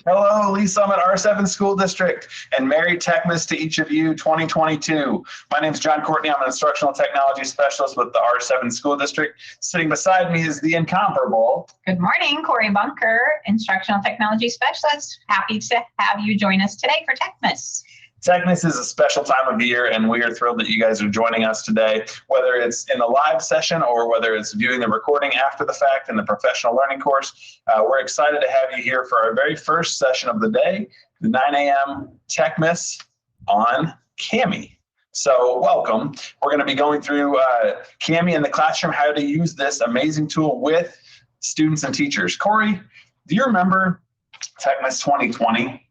Hello, Lee Summit R7 School District, and Merry Techmas to each of you 2022. My name is John Courtney. I'm an Instructional Technology Specialist with the R7 School District. Sitting beside me is the incomparable. Good morning, Corey Bunker, Instructional Technology Specialist. Happy to have you join us today for Techmas. Techmas is a special time of year, and we are thrilled that you guys are joining us today, whether it's in the live session or whether it's viewing the recording after the fact in the professional learning course. We're excited to have you here for our very first session of the day, the 9 a.m. Techmas on Kami. So welcome. We're going to be going through Kami in the classroom, how to use this amazing tool with students and teachers. Corey, do you remember Techmas 2020?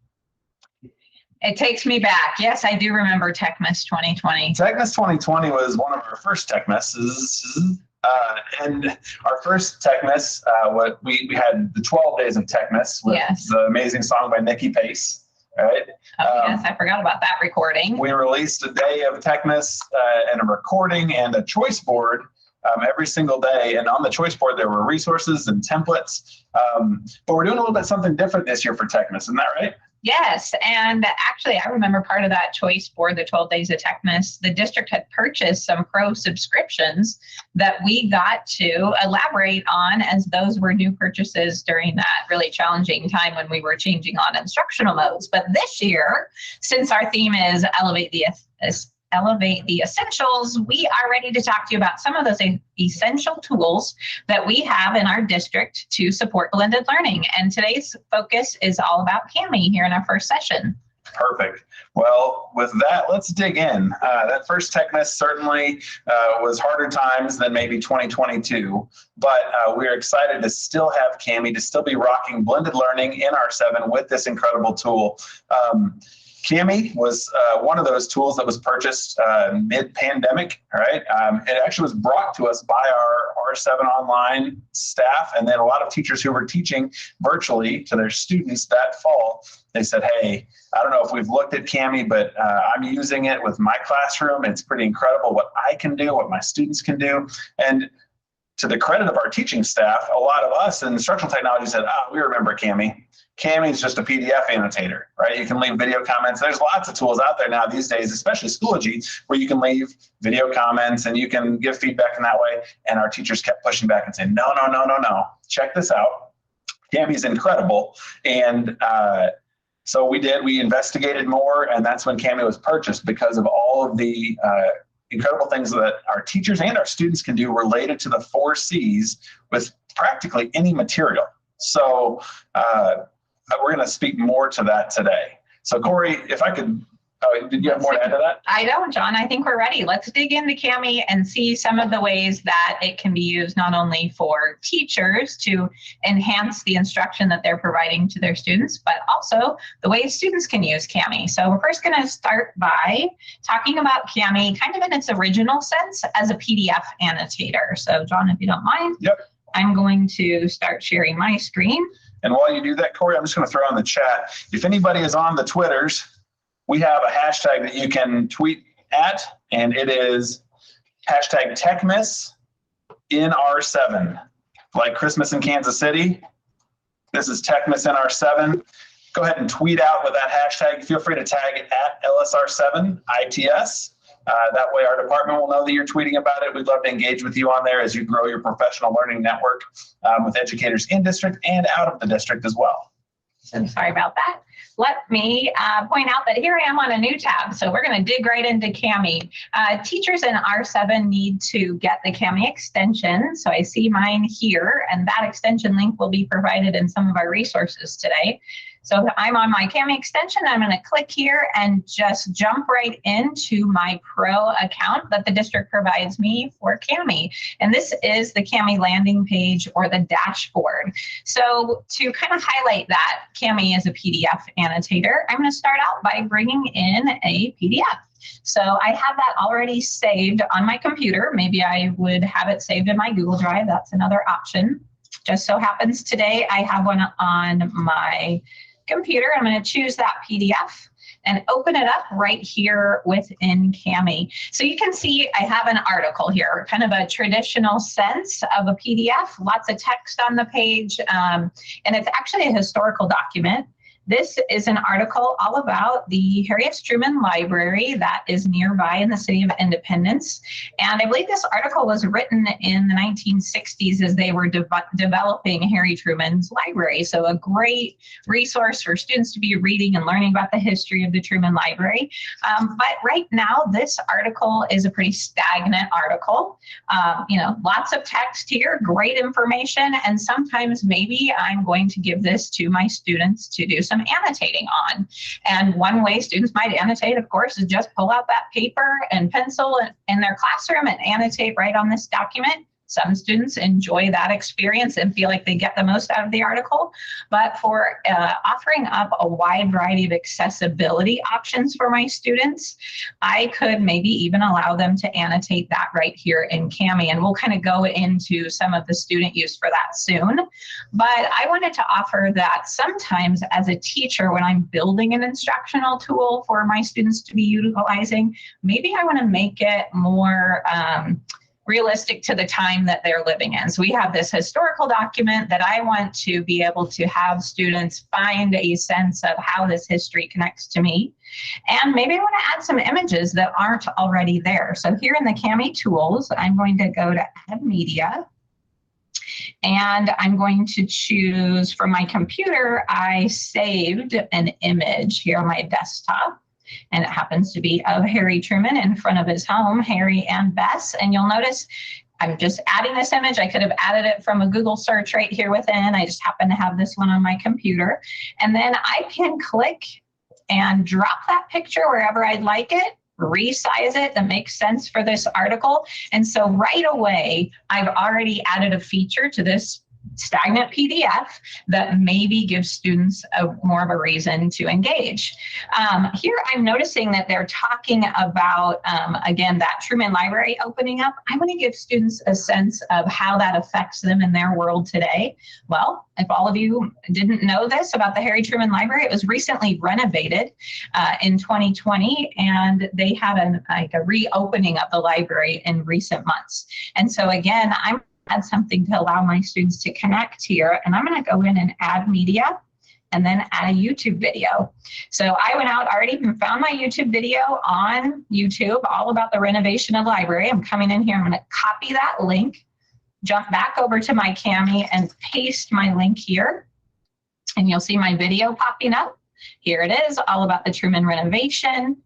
It takes me back. Yes, I do remember Techmas 2020. Techmas 2020 was one of our first Techmases. And our first Techmas, we had the 12 days of Techmas with the amazing song by Nikki Pace. Right? Yes, I forgot about that recording. We released a day of Techmas and a recording and a choice board every single day. And on the choice board, there were resources and templates. But we're doing a little bit something different this year for Techmas. Isn't that right? Yes, and actually I remember part of that choice board, the 12 days of Techmas, the district had purchased some pro subscriptions that we got to elaborate on, as those were new purchases during that really challenging time when we were changing on instructional modes. But this year, since our theme is Elevate the Essentials, we are ready to talk to you about some of those essential tools that we have in our district to support blended learning. And today's focus is all about Kami here in our first session. Perfect. Well, with that, let's dig in. That first Techmas certainly was harder times than maybe 2022, but we're excited to still have Kami, to still be rocking blended learning in R7 with this incredible tool. Kami was one of those tools that was purchased mid-pandemic, right? It actually was brought to us by our R7 online staff, and then a lot of teachers who were teaching virtually to their students that fall. They said, hey, I don't know if we've looked at Kami, but I'm using it with my classroom. It's pretty incredible what I can do, what my students can do. And to the credit of our teaching staff, a lot of us in instructional technology said, we remember Kami. Kami is just a PDF annotator, right? You can leave video comments. There's lots of tools out there now these days, especially Schoology, where you can leave video comments and you can give feedback in that way. And our teachers kept pushing back and saying, no. Check this out. Kami is incredible. And so we did. We investigated more, and that's when Kami was purchased, because of all of the incredible things that our teachers and our students can do related to the 4 C's with practically any material. So we're going to speak more to that today. So Corey, if I could, did you have more to add to that? I don't, John. I think we're ready. Let's dig into Kami and see some of the ways that it can be used not only for teachers to enhance the instruction that they're providing to their students, but also the ways students can use Kami. So we're first going to start by talking about Kami kind of in its original sense as a PDF annotator. So John, if you don't mind, I'm going to start sharing my screen. And while you do that, Corey, I'm just going to throw in the chat. If anybody is on the Twitters, we have a hashtag that you can tweet at, and it is hashtag Techmas in R7. Like Christmas in Kansas City, this is Techmas in R7. Go ahead and tweet out with that hashtag. Feel free to tag it at LSR7ITS. That way our department will know that you're tweeting about it. We'd love to engage with you on there as you grow your professional learning network with educators in district and out of the district as well. So sorry about that. Let me point out that here I am on a new tab. So we're going to dig right into Kami. Teachers in R7 need to get the Kami extension. So I see mine here, and that extension link will be provided in some of our resources today. So I'm on my Kami extension. I'm going to click here and just jump right into my pro account that the district provides me for Kami. And this is the Kami landing page or the dashboard. So to kind of highlight that Kami is a PDF annotator, I'm going to start out by bringing in a PDF. So I have that already saved on my computer. Maybe I would have it saved in my Google Drive. That's another option. Just so happens today I have one on my computer. I'm going to choose that PDF. and open it up right here within Kami. So you can see I have an article here, kind of a traditional sense of a PDF, lots of text on the page, and it's actually a historical document. This is an article all about the Harry S. Truman Library that is nearby in the city of Independence. And I believe this article was written in the 1960s as they were developing Harry Truman's library. So a great resource for students to be reading and learning about the history of the Truman Library. But right now, this article is a pretty stagnant article. Lots of text here, great information, and sometimes maybe I'm going to give this to my students to do some annotating on. And one way students might annotate, of course, is just pull out that paper and pencil in their classroom and annotate right on this document. Some students enjoy that experience and feel like they get the most out of the article. But for offering up a wide variety of accessibility options for my students, I could maybe even allow them to annotate that right here in Kami. And we'll kind of go into some of the student use for that soon. But I wanted to offer that sometimes as a teacher, when I'm building an instructional tool for my students to be utilizing, maybe I want to make it more realistic to the time that they're living in. So we have this historical document that I want to be able to have students find a sense of how this history connects to me. And maybe I want to add some images that aren't already there. So here in the Kami tools, I'm going to go to Add Media. And I'm going to choose from my computer, I saved an image here on my desktop. And it happens to be of Harry Truman in front of his home, Harry and Bess. And you'll notice I'm just adding this image. I could have added it from a Google search right here within. I just happen to have this one on my computer. And then I can click and drop that picture wherever I'd like it, resize it that makes sense for this article. And so right away, I've already added a feature to this stagnant PDF that maybe gives students more of a reason to engage. Here I'm noticing that they're talking about, again, that Truman Library opening up. I want to give students a sense of how that affects them in their world today. Well, if all of you didn't know this about the Harry Truman Library, it was recently renovated in 2020, and they had a reopening of the library in recent months. And so again, I'm add something to allow my students to connect here. And I'm going to go in and add media and then add a YouTube video. So I went out already and found my YouTube video on YouTube, all about the renovation of the library. I'm coming in here. I'm going to copy that link, jump back over to my Kami and paste my link here. And you'll see my video popping up. Here it is, all about the Truman renovation.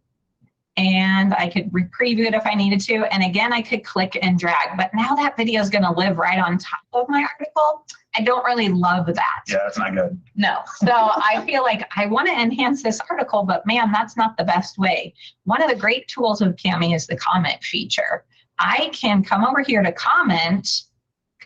And I could preview it if I needed to. And again, I could click and drag. But now that video is going to live right on top of my article. I don't really love that. Yeah, that's not good. No. So I feel like I want to enhance this article, but man, that's not the best way. One of the great tools of Kami is the comment feature. I can come over here to comment,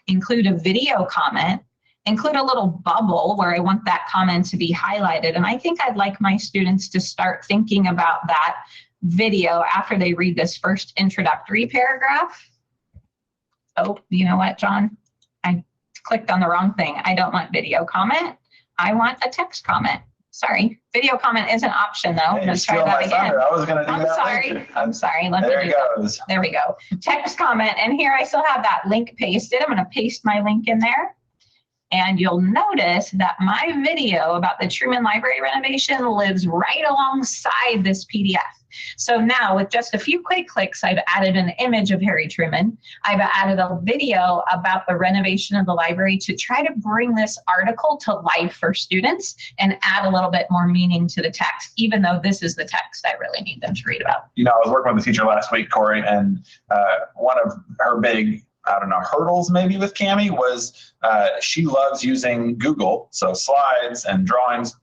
include a video comment, include a little bubble where I want that comment to be highlighted. And I think I'd like my students to start thinking about that video after they read this first introductory paragraph. Oh, you know what, John? I clicked on the wrong thing. I don't want video comment. I want a text comment. Sorry, video comment is an option though. Hey, let's try that again. I was going to do I'm that sorry. later. I'm sorry. Let there me do it goes. that. There we go. Text comment. And here I still have that link pasted. I'm going to paste my link in there. And you'll notice that my video about the Truman Library renovation lives right alongside this PDF. So now with just a few quick clicks, I've added an image of Harry Truman. I've added a video about the renovation of the library to try to bring this article to life for students and add a little bit more meaning to the text, even though this is the text I really need them to read about. You know, I was working with a teacher last week, Corey, and one of her big hurdles maybe with Kami was she loves using Google, so slides and drawings,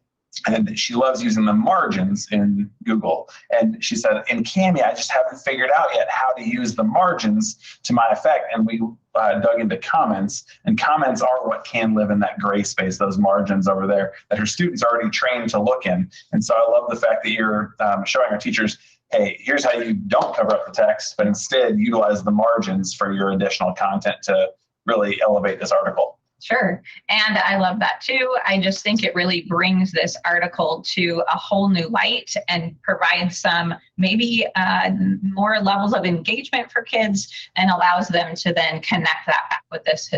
and she loves using the margins in Google. And she said, in Kami, I just haven't figured out yet how to use the margins to my effect. And we dug into comments, and comments are what can live in that gray space, those margins over there that her students are already trained to look in. And so I love the fact that you're showing our teachers, hey, here's how you don't cover up the text, but instead utilize the margins for your additional content to really elevate this article. Sure. And I love that too. I just think it really brings this article to a whole new light and provides some maybe more levels of engagement for kids and allows them to then connect that back with this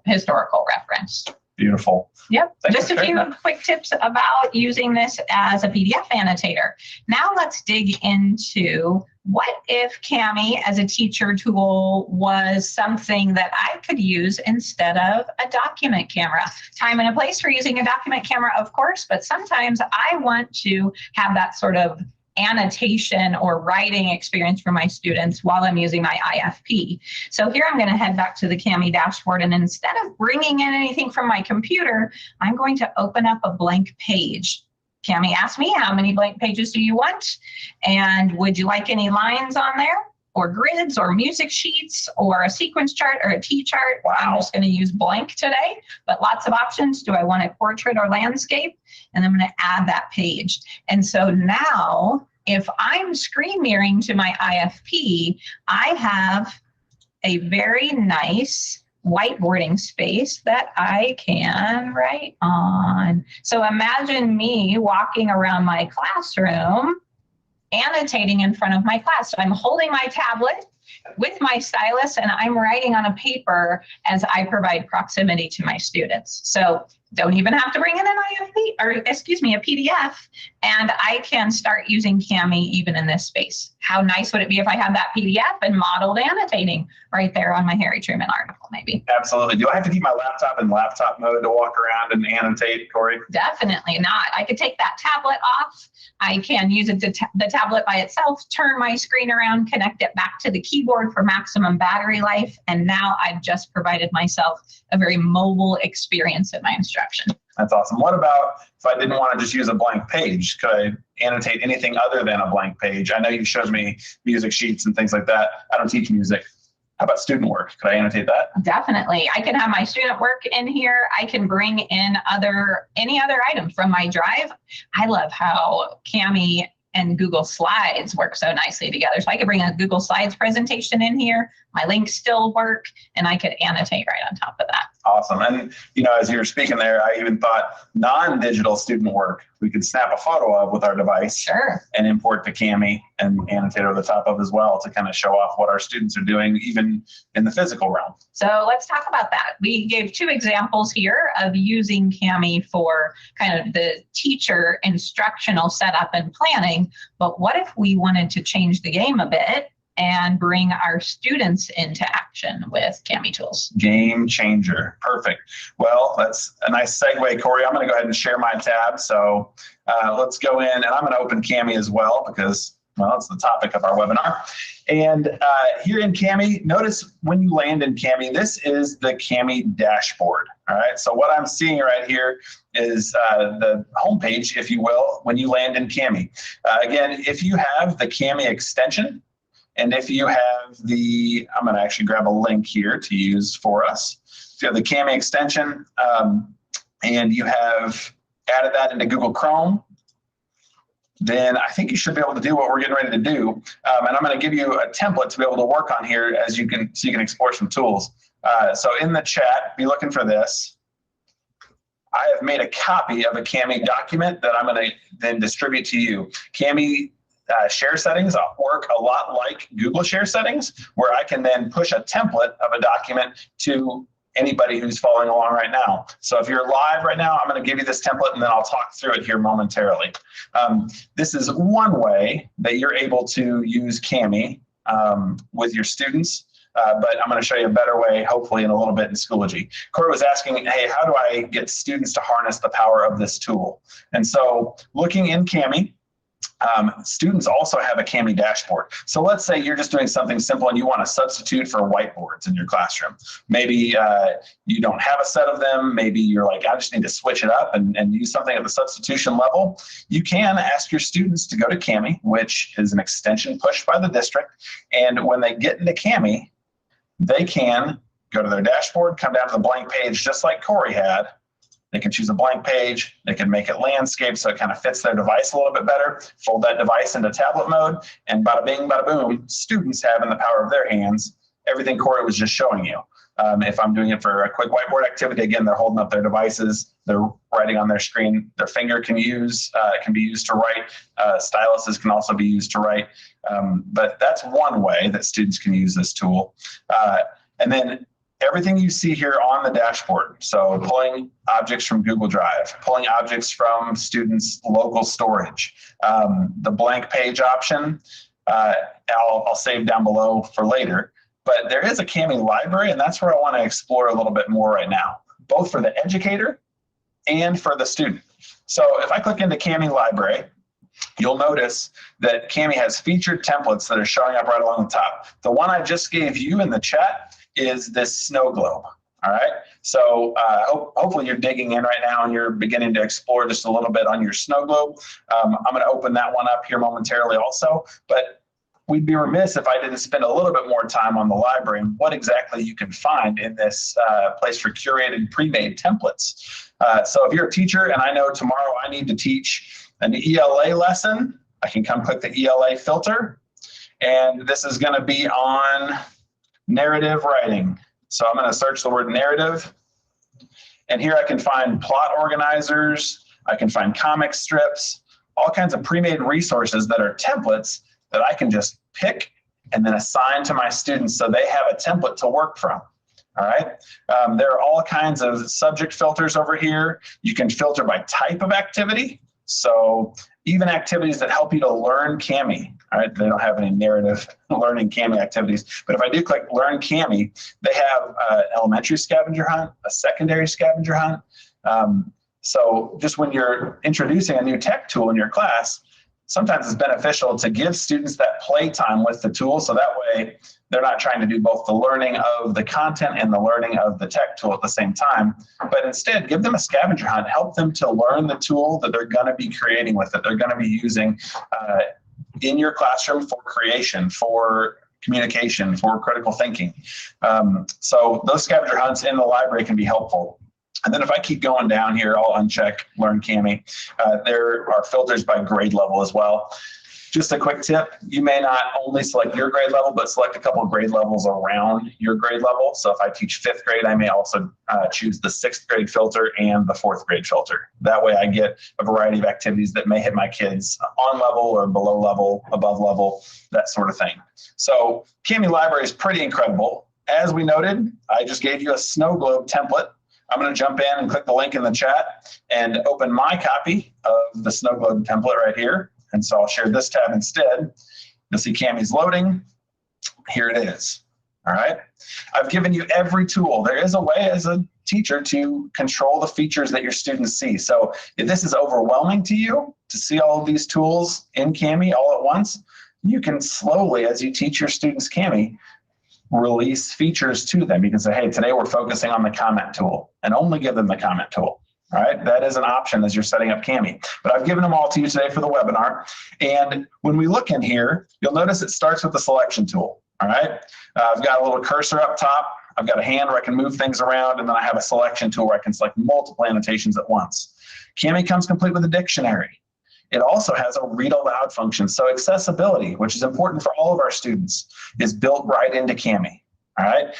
historical reference. Beautiful. Yep. Thanks Just a few quick tips about using this as a PDF annotator. Now let's dig into what if Kami as a teacher tool was something that I could use instead of a document camera? Time and a place for using a document camera, of course, but sometimes I want to have that sort of annotation or writing experience for my students while I'm using my IFP. So here I'm going to head back to the Kami dashboard, and instead of bringing in anything from my computer, I'm going to open up a blank page. Kami asked me, how many blank pages do you want? And would you like any lines on there, or grids, or music sheets, or a sequence chart, or a T-chart? Wow. I'm just going to use blank today, but lots of options. Do I want a portrait or landscape? And I'm going to add that page. And so now, if I'm screen mirroring to my IFP, I have a very nice whiteboarding space that I can write on. So imagine me walking around my classroom, annotating in front of my class. So I'm holding my tablet with my stylus and I'm writing on a paper as I provide proximity to my students. So don't even have to bring in an IFP, or excuse me, a PDF, and I can start using Kami even in this space. How nice would it be if I had that PDF and modeled annotating right there on my Harry Truman article, maybe? Absolutely. Do I have to keep my laptop in laptop mode to walk around and annotate, Corey? Definitely not. I could take that tablet off. I can use it the tablet by itself, turn my screen around, connect it back to the keyboard for maximum battery life, and now I've just provided myself a very mobile experience in my instruction. That's awesome. What about if I didn't want to just use a blank page? Could I annotate anything other than a blank page? I know you showed me music sheets and things like that. I don't teach music. How about student work? Could I annotate that? Definitely. I can have my student work in here. I can bring in any other item from my drive. I love how Kami and Google Slides work so nicely together. So I could bring a Google Slides presentation in here. My links still work, and I could annotate right on top of that. Awesome. And, as you were speaking there, I even thought non-digital student work we could snap a photo of with our device. Sure. And import to Kami and annotate over the top of as well to kind of show off what our students are doing, even in the physical realm. So let's talk about that. We gave 2 examples here of using Kami for kind of the teacher instructional setup and planning. But what if we wanted to change the game a bit and bring our students into action with Kami tools? Game changer. Perfect. Well, that's a nice segue, Corey. I'm going to go ahead and share my tab. So let's go in, and I'm going to open Kami as well because, well, it's the topic of our webinar. And here in Kami, notice when you land in Kami, this is the Kami dashboard. All right. So what I'm seeing right here is the homepage, if you will, when you land in Kami. Again, if you have the Kami extension, and if you have I'm going to actually grab a link here to use for us. If you have the Kami extension and you have added that into Google Chrome, then I think you should be able to do what we're getting ready to do. And I'm going to give you a template to be able to work on here so you can explore some tools. So in the chat, be looking for this. I have made a copy of a Kami document that I'm going to then distribute to you. Kami share settings work a lot like Google share settings, where I can then push a template of a document to anybody who's following along right now. So if you're live right now, I'm going to give you this template and then I'll talk through it here momentarily. This is one way that you're able to use Kami with your students. But I'm going to show you a better way, hopefully in a little bit in Schoology. Corey was asking, hey, how do I get students to harness the power of this tool? And so looking in Kami, students also have a Kami dashboard. So let's say you're just doing something simple and you want to substitute for whiteboards in your classroom. Maybe you don't have a set of them. Maybe you're like, I just need to switch it up and use something at the substitution level. You can ask your students to go to Kami, which is an extension pushed by the district. And when they get into Kami, they can go to their dashboard, come down to the blank page just like Corey had. They can choose a blank page. They can make it landscape so it kind of fits their device a little bit better, fold that device into tablet mode, and bada bing, bada boom, students have in the power of their hands everything Corey was just showing you. If I'm doing it for a quick whiteboard activity, again, they're holding up their devices, they're writing on their screen. Their finger can be used to write. Styluses can also be used to write. But that's one way that students can use this tool. And then everything you see here on the dashboard, so pulling objects from Google Drive, pulling objects from students' local storage, the blank page option, I'll save down below for later. But there is a Kami library, and that's where I want to explore a little bit more right now, both for the educator and for the student. So if I click into Kami library, you'll notice that Kami has featured templates that are showing up right along the top. The one I just gave you in the chat is this snow globe. All right. So hopefully you're digging in right now and you're beginning to explore just a little bit on your snow globe. I'm going to open that one up here momentarily also, but we'd be remiss if I didn't spend a little bit more time on the library and what exactly you can find in this place for curated pre-made templates. So if you're a teacher and I know tomorrow I need to teach an ELA lesson, I can come click the ELA filter, and this is going to be on narrative writing. So I'm going to search the word narrative, and here I can find plot organizers, I can find comic strips, all kinds of pre-made resources that are templates that I can just pick and then assign to my students so they have a template to work from. All right. There are all kinds of subject filters over here. You can filter by type of activity. So even activities that help you to learn Kami. All right. They don't have any narrative learning Kami activities. But if I do click Learn Kami, they have an elementary scavenger hunt, a secondary scavenger hunt. So just when you're introducing a new tech tool in your class, sometimes it's beneficial to give students that play time with the tool, so that way they're not trying to do both the learning of the content and the learning of the tech tool at the same time, but instead give them a scavenger hunt, help them to learn the tool that they're going to be creating with it, they're going to be using in your classroom for creation, for communication, for critical thinking. So those scavenger hunts in the library can be helpful. And then if I keep going down here, I'll uncheck Learn Kami. There are filters by grade level as well. Just a quick tip, you may not only select your grade level, but select a couple of grade levels around your grade level. So if I teach 5th grade, I may also choose the 6th grade filter and the 4th grade filter. That way I get a variety of activities that may hit my kids on level or below level, above level, that sort of thing. So Kami library is pretty incredible. As we noted, I just gave you a snow globe template. I'm going to jump in and click the link in the chat and open my copy of the snow globe template right here. And so I'll share this tab instead. You'll see Kami's loading. Here it is. All right. I've given you every tool. There is a way as a teacher to control the features that your students see. So if this is overwhelming to you to see all of these tools in Kami all at once, you can slowly, as you teach your students Kami, release features to them. You can say, hey, today we're focusing on the comment tool, and only give them the comment tool. All right, that is an option as you're setting up Kami. But I've given them all to you today for the webinar. And when we look in here, you'll notice it starts with the selection tool. All right, I've got a little cursor up top. I've got a hand where I can move things around, and then I have a selection tool where I can select multiple annotations at once. Kami comes complete with a dictionary. It also has a read aloud function. So accessibility, which is important for all of our students, is built right into Kami. All right.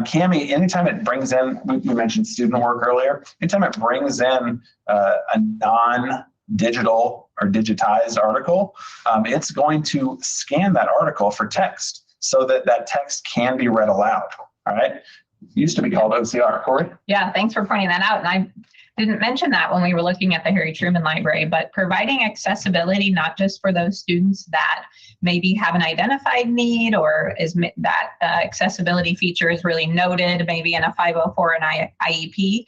Kami, anytime it brings in, we mentioned student work earlier, anytime it brings in a non-digital or digitized article, it's going to scan that article for text so that that text can be read aloud. All right. It used to be called OCR. Corey? Yeah, thanks for pointing that out. And I didn't mention that when we were looking at the Harry Truman Library, but providing accessibility not just for those students that maybe have an identified need, or is that accessibility feature is really noted, maybe in a 504 and IEP,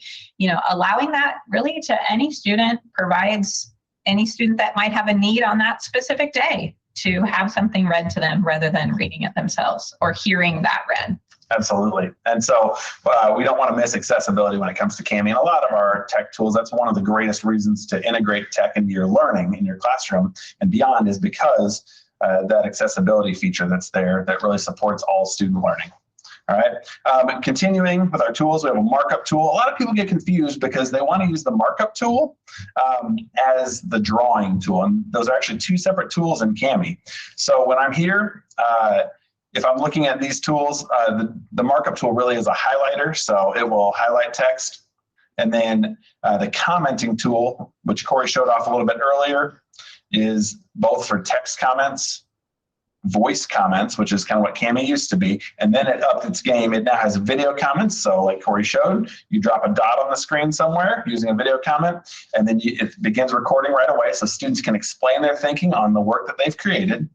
allowing that really to any student, provides any student that might have a need on that specific day to have something read to them rather than reading it themselves or hearing that read. Absolutely. And so we don't want to miss accessibility when it comes to Kami. And a lot of our tech tools, that's one of the greatest reasons to integrate tech into your learning in your classroom and beyond, is because that accessibility feature that's there that really supports all student learning. All right. Continuing with our tools, we have a markup tool. A lot of people get confused because they want to use the markup tool as the drawing tool. And those are actually two separate tools in Kami. So when I'm here, if I'm looking at these tools, the markup tool really is a highlighter, so it will highlight text. And then the commenting tool, which Corey showed off a little bit earlier, is both for text comments, voice comments, which is kind of what Cami used to be, and then it upped its game. It now has video comments. So like Corey showed, you drop a dot on the screen somewhere using a video comment, and then it begins recording right away so students can explain their thinking on the work that they've created.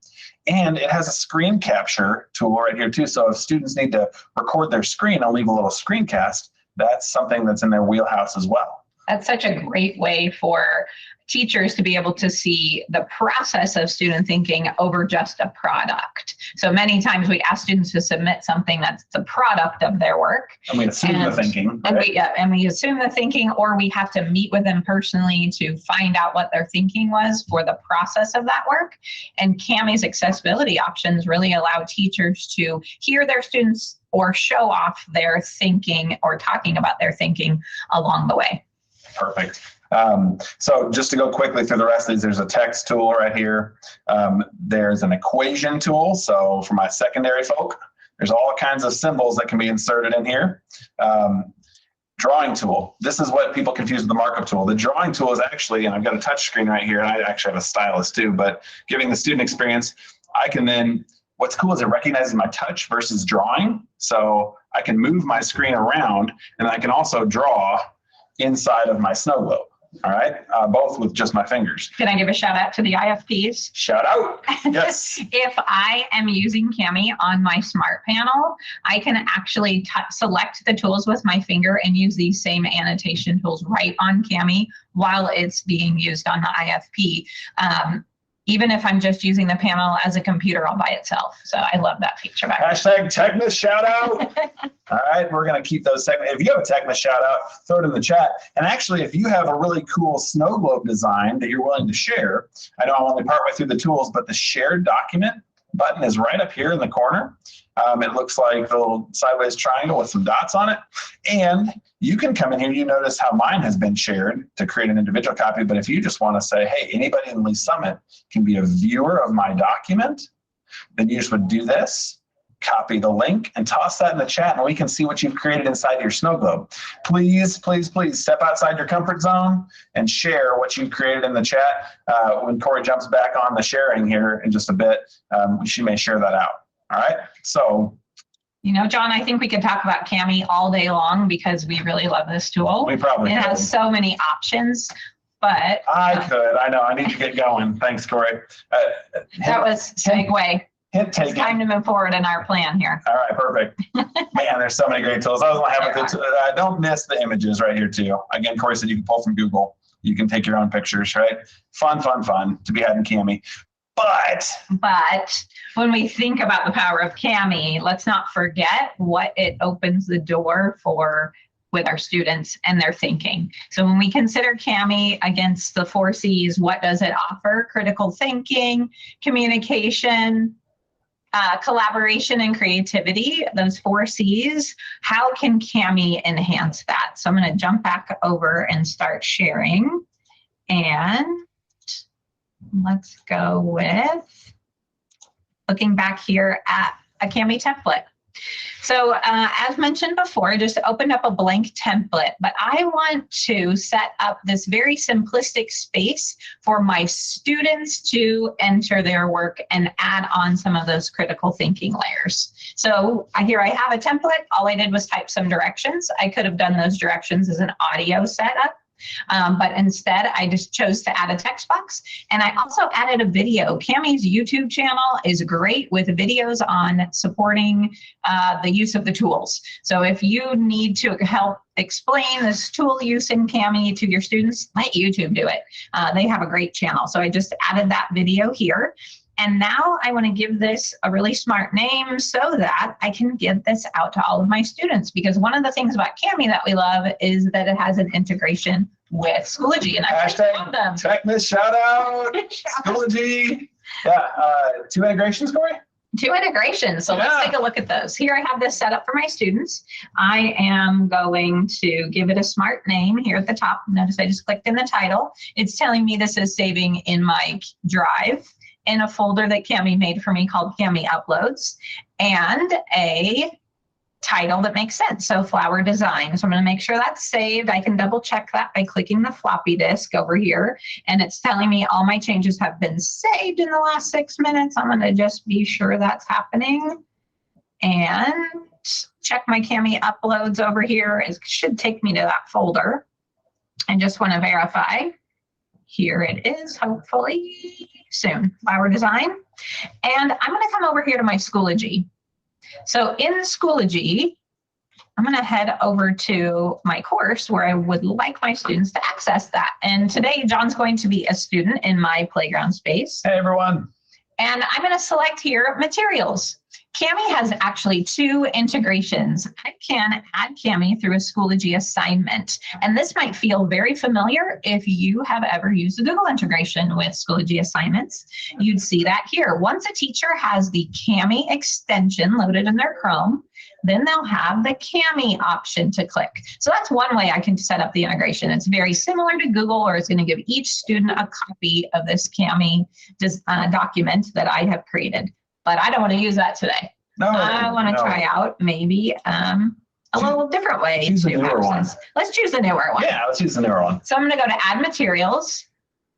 And it has a screen capture tool right here too. So if students need to record their screen and leave a little screencast, that's something that's in their wheelhouse as well. That's such a great way for teachers to be able to see the process of student thinking over just a product. So many times we ask students to submit something that's the product of their work. And we assume the thinking. Right? And we assume the thinking, or we have to meet with them personally to find out what their thinking was for the process of that work. And Cami's accessibility options really allow teachers to hear their students or show off their thinking or talking about their thinking along the way. Perfect. So just to go quickly through the rest of these, there's a text tool right here. There's an equation tool. So for my secondary folk, there's all kinds of symbols that can be inserted in here. Drawing tool. This is what people confuse with the markup tool. The drawing tool is actually, and I've got a touch screen right here, and I actually have a stylus too, but giving the student experience, I can then, what's cool is it recognizes my touch versus drawing. So I can move my screen around, and I can also draw inside of my snow globe. All right, both with just my fingers. Can I give a shout out to the IFPs? Shout out, yes. If I am using Cami on my smart panel, I can actually select the tools with my finger and use these same annotation tools right on Cami while it's being used on the IFP. Even if I'm just using the panel as a computer all by itself. So I love that feature. Hashtag Techness shout out. All right, we're going to keep those. If you have a Techness shout out, throw it in the chat. And actually, if you have a really cool snow globe design that you're willing to share, I know I'm only partway through the tools, but the shared document button is right up here in the corner. It looks like the little sideways triangle with some dots on it. And you can come in here. You notice how mine has been shared to create an individual copy. But if you just want to say, hey, anybody in Lee Summit can be a viewer of my document, then you just would do this, copy the link, and toss that in the chat, and we can see what you've created inside your snow globe. Please, please, please step outside your comfort zone and share what you've created in the chat. When Corey jumps back on the sharing here in just a bit, she may share that out. All right, so. You know, John, I think we could talk about Cami all day long because we really love this tool. We probably could. It has so many options, but. I could, I know, I need to get going. Thanks, Corey. That was segue. Hint taken. It's time to move forward in our plan here. All right, perfect. Man, there's so many great tools. I was gonna have it. Don't miss the images right here too. Again, Corey said you can pull from Google. You can take your own pictures, right? Fun, fun, fun to be had in Cami. But when we think about the power of Cami, let's not forget what it opens the door for with our students and their thinking. So when we consider Cami against the 4 C's, what does it offer? Critical thinking, communication, collaboration, and creativity, those 4 C's. How can Cami enhance that? So I'm going to jump back over and start sharing. And let's go with looking back here at a Cami template. So as mentioned before, I just opened up a blank template, but I want to set up this very simplistic space for my students to enter their work and add on some of those critical thinking layers. So here I have a template. All I did was type some directions. I could have done those directions as an audio setup. But instead, I just chose to add a text box, and I also added a video. Cami's YouTube channel is great with videos on supporting the use of the tools. So if you need to help explain this tool use in Cami to your students, let YouTube do it. They have a great channel. So I just added that video here. And now I want to give this a really smart name so that I can give this out to all of my students. Because one of the things about Cami that we love is that it has an integration with Schoology. And I love them. Techness shout out, Schoology. Yeah, 2 integrations, Corey? 2 integrations. So let's take a look at those. Here I have this set up for my students. I am going to give it a smart name here at the top. Notice I just clicked in the title. It's telling me this is saving in my Drive. in a folder that Cami made for me called Cami Uploads, and a title that makes sense. So flower design. So I'm going to make sure that's saved. I can double check that by clicking the floppy disk over here. And it's telling me all my changes have been saved in the last 6 minutes. I'm going to just be sure that's happening. And check my Cami uploads over here. It should take me to that folder. I just want to verify. Here it is, hopefully soon. Flower design. And I'm going to come over here to my Schoology. So in Schoology, I'm going to head over to my course where I would like my students to access that. And today, John's going to be a student in my playground space. Hey, everyone. And I'm going to select here materials. Cami has actually 2 integrations. I can add Cami through a Schoology assignment. And this might feel very familiar if you have ever used a Google integration with Schoology assignments. You'd see that here. Once a teacher has the Cami extension loaded in their Chrome, then they'll have the Cami option to click. So that's one way I can set up the integration. It's very similar to Google, or it's going to give each student a copy of this Cami document that I have created. But I don't want to use that today. No, I want to try out maybe a little different way choose to a newer one. Let's choose the newer one. Yeah, let's use the newer one. So I'm going to go to Add Materials.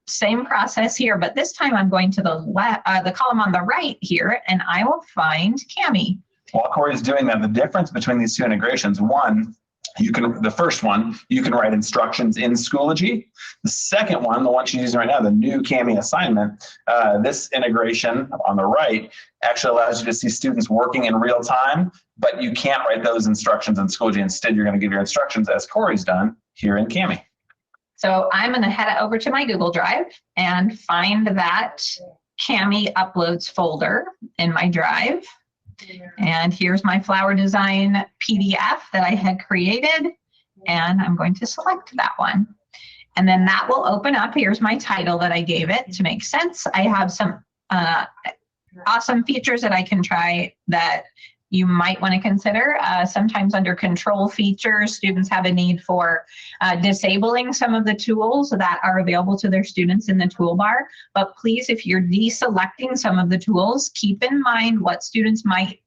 Same process here, but this time I'm going to the column on the right here, and I will find Cami. While Corey's doing that, the difference between these 2 integrations, the first one, you can write instructions in Schoology. The second one, the one she's using right now, the new Cami assignment, this integration on the right actually allows you to see students working in real time, but you can't write those instructions in Schoology. Instead, you're going to give your instructions, as Corey's done, here in Cami. So I'm going to head over to my Google Drive and find that Cami Uploads folder in my drive. And here's my flower design PDF that I had created, and I'm going to select that one. And then that will open up. Here's my title that I gave it to make sense. I have some awesome features that I can try that you might want to consider. Sometimes under control features, students have a need for disabling some of the tools that are available to their students in the toolbar. But please, if you're deselecting some of the tools, keep in mind what students might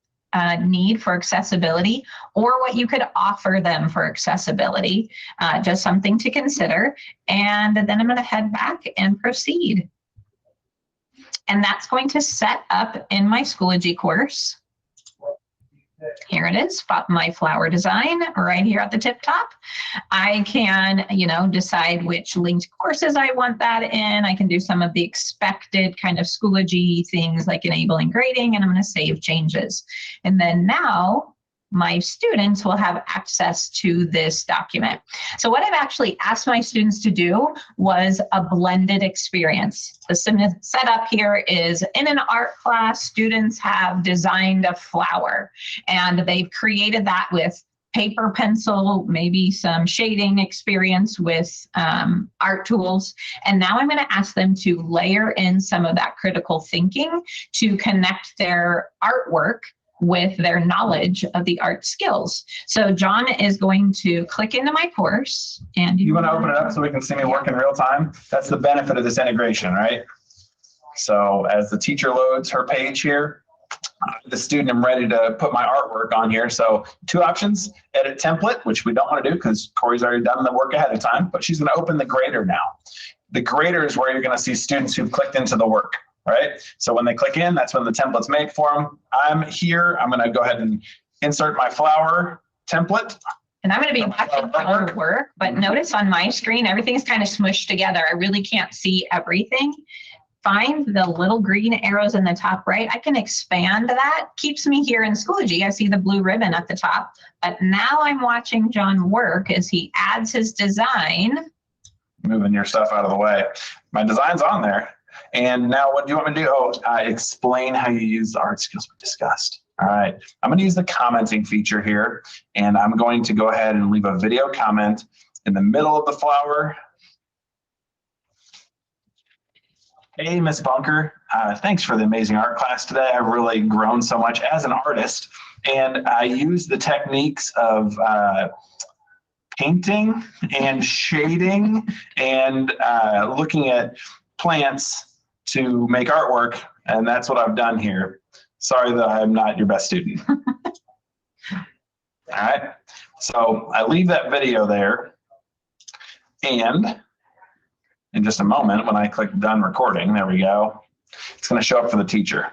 need for accessibility or what you could offer them for accessibility. Just something to consider. And then I'm going to head back and proceed. And that's going to set up in my Schoology course. Here it is, my flower design right here at the tip top. I can, decide which linked courses I want that in. I can do some of the expected kind of Schoology things like enabling grading, and I'm going to save changes. And then now my students will have access to this document. So what I've actually asked my students to do was a blended experience. The setup here is in an art class, students have designed a flower, and they've created that with paper, pencil, maybe some shading experience with art tools. And now I'm going to ask them to layer in some of that critical thinking to connect their artwork with their knowledge of the art skills. So John is going to click into my course, and you want to open it up so we can see me work in real time? That's the benefit of this integration, right? So as the teacher loads her page here, the student, I'm ready to put my artwork on here. So 2 options: edit template, which we don't want to do because Corey's already done the work ahead of time, but she's going to open the grader now. The grader is where you're going to see students who've clicked into the work. Right? So when they click in, that's when the template's made for them. I'm here. I'm going to go ahead and insert my flower template. And I'm going to be watching our work, but notice on my screen, everything's kind of smushed together. I really can't see everything. Find the little green arrows in the top right. I can expand that. Keeps me here in Schoology. I see the blue ribbon at the top. But now I'm watching John work as he adds his design. Moving your stuff out of the way. My design's on there. And now what do you want me to do? Oh, explain how you use the art skills we discussed. All right, I'm going to use the commenting feature here, and I'm going to go ahead and leave a video comment in the middle of the flower. Hey, Miss Bunker, thanks for the amazing art class today. I've really grown so much as an artist, and I use the techniques of painting and shading and looking at plants to make artwork, and that's what I've done here. Sorry that I'm not your best student. All right, so I leave that video there, and in just a moment, when I click done recording, there we go, it's going to show up for the teacher.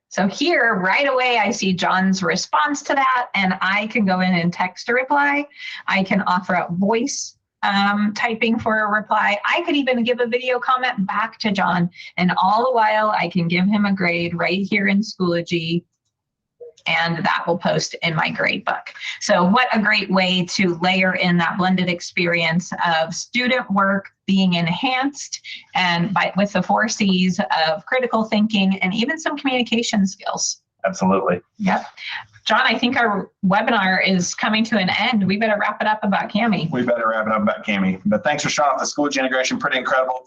So here, right away, I see John's response to that, and I can go in and text a reply. I can offer up voice typing for a reply. I could even give a video comment back to John, and all the while I can give him a grade right here in Schoology, and that will post in my grade book. So what a great way to layer in that blended experience of student work being enhanced and with the 4 C's of critical thinking and even some communication skills. Absolutely. Yep. John, I think our webinar is coming to an end. We better wrap it up about Cami. We better wrap it up about Cami. But thanks for showing off the Schoology integration. Pretty incredible.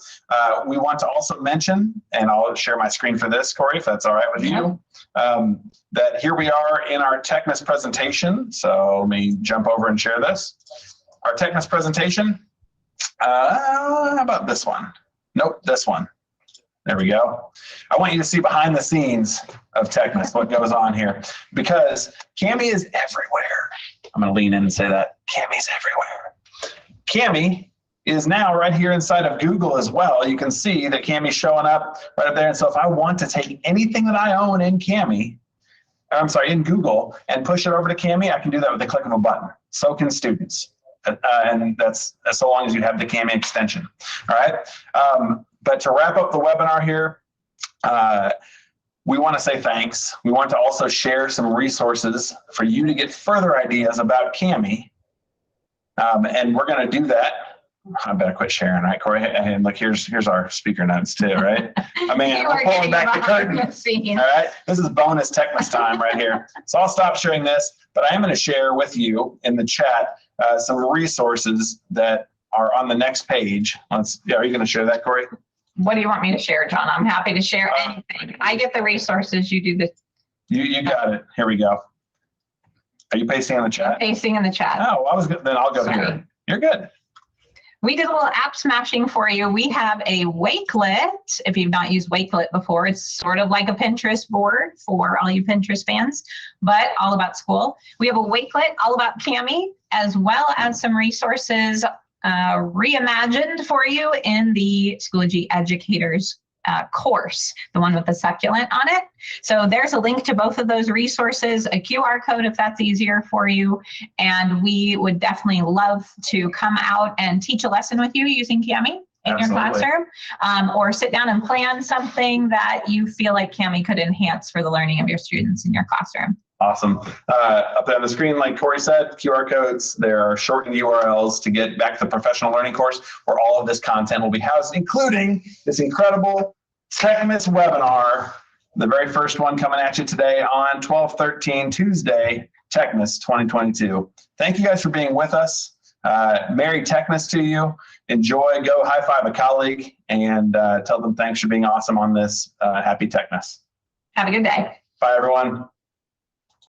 We want to also mention, and I'll share my screen for this, Corey, if that's all right with you, that here we are in our Techness presentation. So let me jump over and share this. Our Techness presentation. How about this one? Nope, this one. There we go. I want you to see behind the scenes of Techness, what goes on here, because Cami is everywhere. I'm going to lean in and say that. Cami's everywhere. Cami is now right here inside of Google as well. You can see that Cami's showing up right up there. And so if I want to take anything that I own in in Google, and push it over to Cami, I can do that with the click of a button. So can students. And that's so long as you have the Cami extension. All right. But to wrap up the webinar here, we want to say thanks. We want to also share some resources for you to get further ideas about Cami. And we're going to do that. I better quit sharing, right, Corey? And look, here's our speaker notes too, right? I mean, I'm pulling back the curtain. All right, this is bonus Techness time right here. So I'll stop sharing this, but I am going to share with you in the chat some resources that are on the next page. Are you going to share that, Corey? What do you want me to share, John? I'm happy to share anything. I get the resources, you do the. You got it. Here we go. Are you pasting in the chat? I'm pasting in the chat. Oh, well, then I'll go here. You're good. We did a little app smashing for you. We have a Wakelet. If you've not used Wakelet before, it's sort of like a Pinterest board for all you Pinterest fans, but all about school. We have a Wakelet all about Cami, as well as some resources reimagined for you in the Schoology Educators course, the one with the succulent on it. So there's a link to both of those resources, a QR code if that's easier for you. And we would definitely love to come out and teach a lesson with you using Cami in your classroom, or sit down and plan something that you feel like Cami could enhance for the learning of your students in your classroom. Awesome. Up there on the screen, like Corey said, QR codes, there are shortened URLs to get back to the professional learning course where all of this content will be housed, including this incredible Techness webinar, the very first one coming at you today on 12/13, Tuesday, Techness 2022. Thank you guys for being with us. Merry Techness to you. Enjoy, go high five a colleague, and tell them thanks for being awesome on this. Happy Techness. Have a good day. Bye, everyone.